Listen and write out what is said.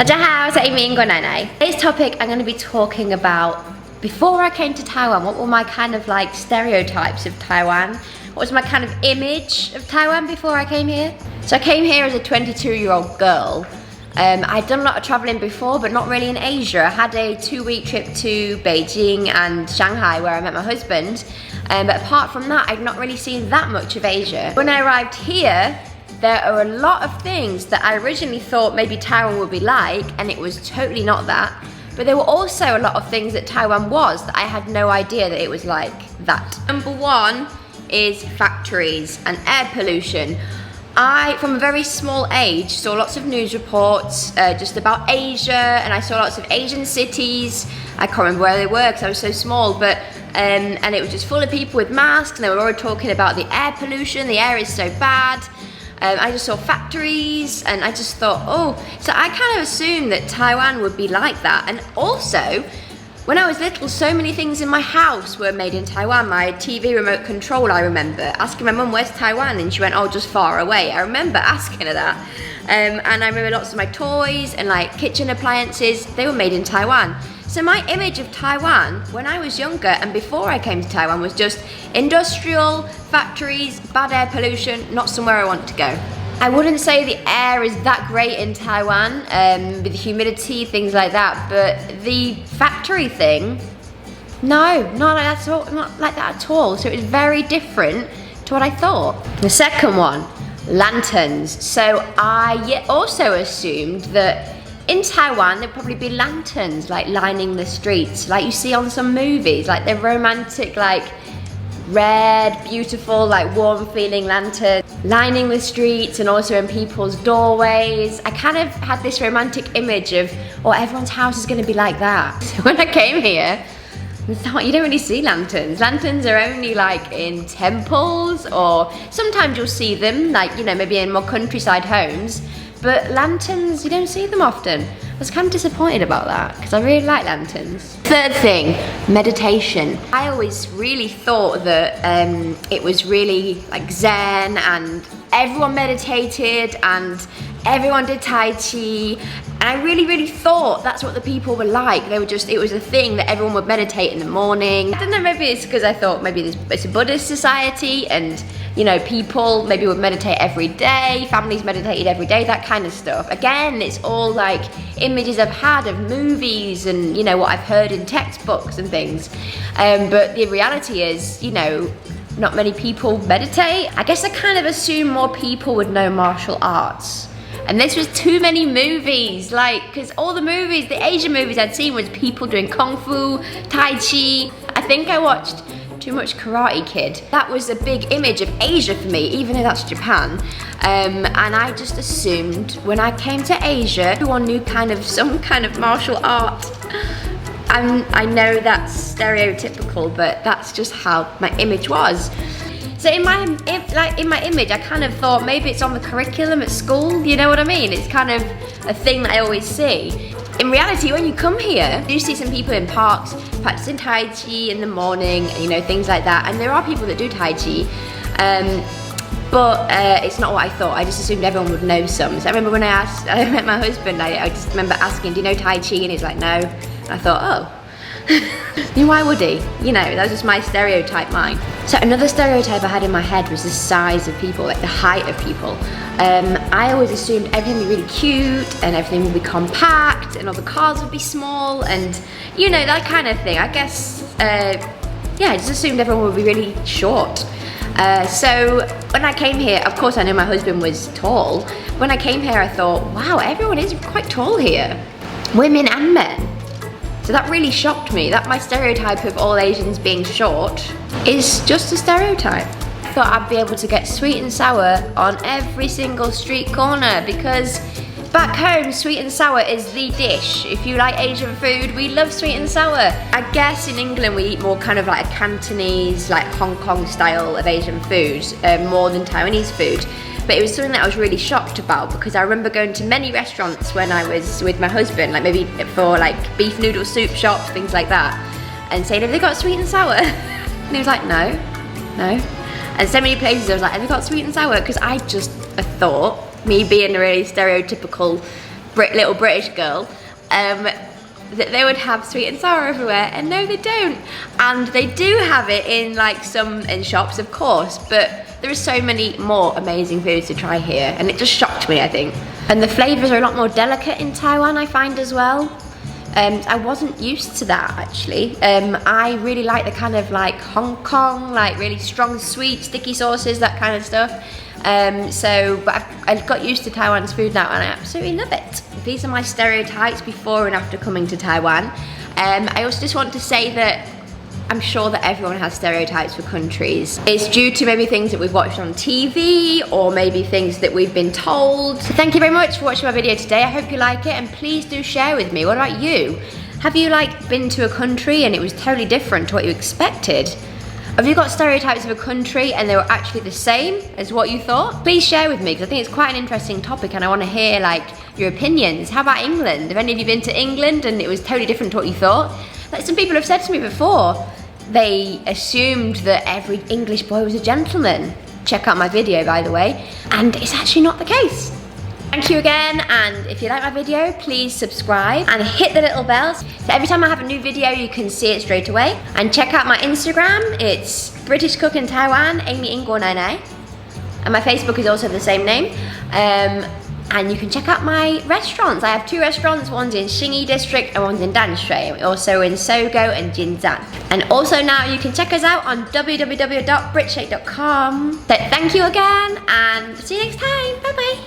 大家好，我是英国奶奶。Today's topic I'm going to be talking about before I came to Taiwan. What were my kind of like stereotypes of Taiwan? What was my kind of image of Taiwan before I came here? So I came here as a 22-year-old girl. I'd done a lot of traveling before, but not really in Asia. I had a 2-week trip to Beijing and Shanghai where I met my husband. But apart from that, I'd not really seen that much of Asia. When I arrived here, there are a lot of things that I originally thought maybe Taiwan would be like, and it was totally not that. But there were also a lot of things that Taiwan was that I had no idea that it was like that. Number one is factories and air pollution. I, from a very small age, saw lots of news reports just about Asia, and I saw lots of Asian cities. I can't remember where they were because I was so small, but and it was just full of people with masks, and they were all talking about the air pollution. The air is so bad. I just saw factories, and I just thought, oh, so I kind of assumed that Taiwan would be like that. And also, when I was little, so many things in my house were made in Taiwan. My TV remote control, I remember asking my mum, where's Taiwan? And she went, oh, just far away. I remember asking her that. And I remember lots of my toys and like kitchen appliances, they were made in Taiwan. So my image of Taiwan when I was younger and before I came to Taiwan was just industrial, factories, bad air pollution, not somewhere I want to go. I wouldn't say the air is that great in Taiwan, with the humidity, things like that, but the factory thing, no, not like that at all. So it was very different to what I thought. The second one, lanterns. So I also assumed that in Taiwan there'd probably be lanterns like lining the streets, like you see on some movies, like they're romantic, like red, beautiful, like warm feeling lanterns lining the streets and also in people's doorways. I kind of had this romantic image of, oh, everyone's house is going to be like that. So when I came here, I thought, you don't really see lanterns. Lanterns are only like in temples, or sometimes you'll see them, like, you know, maybe in more countryside homes. But lanterns, you don't see them often. I was kind of disappointed about that because I really like lanterns. Third thing, meditation. I always really thought that it was really like Zen, and everyone meditated and everyone did Tai Chi. And I really thought that's what the people were like. They were just, it was a thing that everyone would meditate in the morning. I don't know, maybe it's because I thought maybe it's a Buddhist society and, you know, people maybe would meditate every day, families meditated every day, that kind of stuff. Again, it's all like images I've had of movies and, you know, what I've heard in textbooks and things. But the reality is, you know, not many people meditate. I guess I kind of assumed more people would know martial arts. And this was too many movies, like, because all the movies, the Asian movies I'd seen was people doing Kung Fu, Tai Chi. I think I watched too much Karate Kid. That was a big image of Asia for me, even though that's Japan. And I just assumed when I came to Asia, everyone knew some kind of martial art. I know that's stereotypical, but that's just how my image was. So in my image, I kind of thought maybe it's on the curriculum at school, you know what I mean? It's kind of a thing that I always see. In reality, when you come here, you see some people in parks practicing Tai Chi in the morning, you know, things like that. And there are people that do Tai Chi, but it's not what I thought. I just assumed everyone would know some. So I remember when I met my husband, I just remember asking, do you know Tai Chi? And he's like, no. And I thought, oh. Then why would he? You know, that was just my stereotype mind. So another stereotype I had in my head was the size of people, like the height of people. I always assumed everything would be really cute and everything would be compact and all the cars would be small and, you know, that kind of thing. I guess, yeah, I just assumed everyone would be really short. So when I came here, of course I know my husband was tall. When I came here I thought, wow, everyone is quite tall here. Women and men. So that really shocked me, that my stereotype of all Asians being short is just a stereotype. I thought I'd be able to get sweet and sour on every single street corner because back home, sweet and sour is the dish. If you like Asian food, we love sweet and sour. I guess in England we eat more kind of like a Cantonese, like Hong Kong style of Asian food, more than Taiwanese food. But it was something that I was really shocked about because I remember going to many restaurants when I was with my husband, like maybe for like beef noodle soup shops, things like that, and saying, have they got sweet and sour? And he was like, no. And so many places I was like, have they got sweet and sour? Because I just thought, me being a really stereotypical little British girl, that they would have sweet and sour everywhere, and no they don't. And they do have it in like in shops of course, but there are so many more amazing foods to try here, and it just shocked me, I think. And the flavours are a lot more delicate in Taiwan, I find as well. I wasn't used to that actually. I really like the kind of like Hong Kong, like really strong sweet sticky sauces, that kind of stuff. But I've got used to Taiwan's food now and I absolutely love it. These are my stereotypes before and after coming to Taiwan. I also just want to say that I'm sure that everyone has stereotypes for countries. It's due to maybe things that we've watched on TV or maybe things that we've been told. So thank you very much for watching my video today. I hope you like it and please do share with me. What about you? Have you like been to a country and it was totally different to what you expected? Have you got stereotypes of a country and they were actually the same as what you thought? Please share with me because I think it's quite an interesting topic and I want to hear like your opinions. How about England? Have any of you been to England and it was totally different to what you thought? Like some people have said to me before, they assumed that every English boy was a gentleman. Check out my video, by the way. And it's actually not the case. Thank you again, and if you like my video, please subscribe and hit the little bell. So every time I have a new video, you can see it straight away. And check out my Instagram. It's British Cook in Taiwan, 英国奶奶. And my Facebook is also the same name. And you can check out my restaurants. I have 2 restaurants, one's in Xinyi district and one's in Danshui. We're also in Sogo and Jinzan. And also now you can check us out on www.britshake.com. So thank you again and see you next time. Bye bye.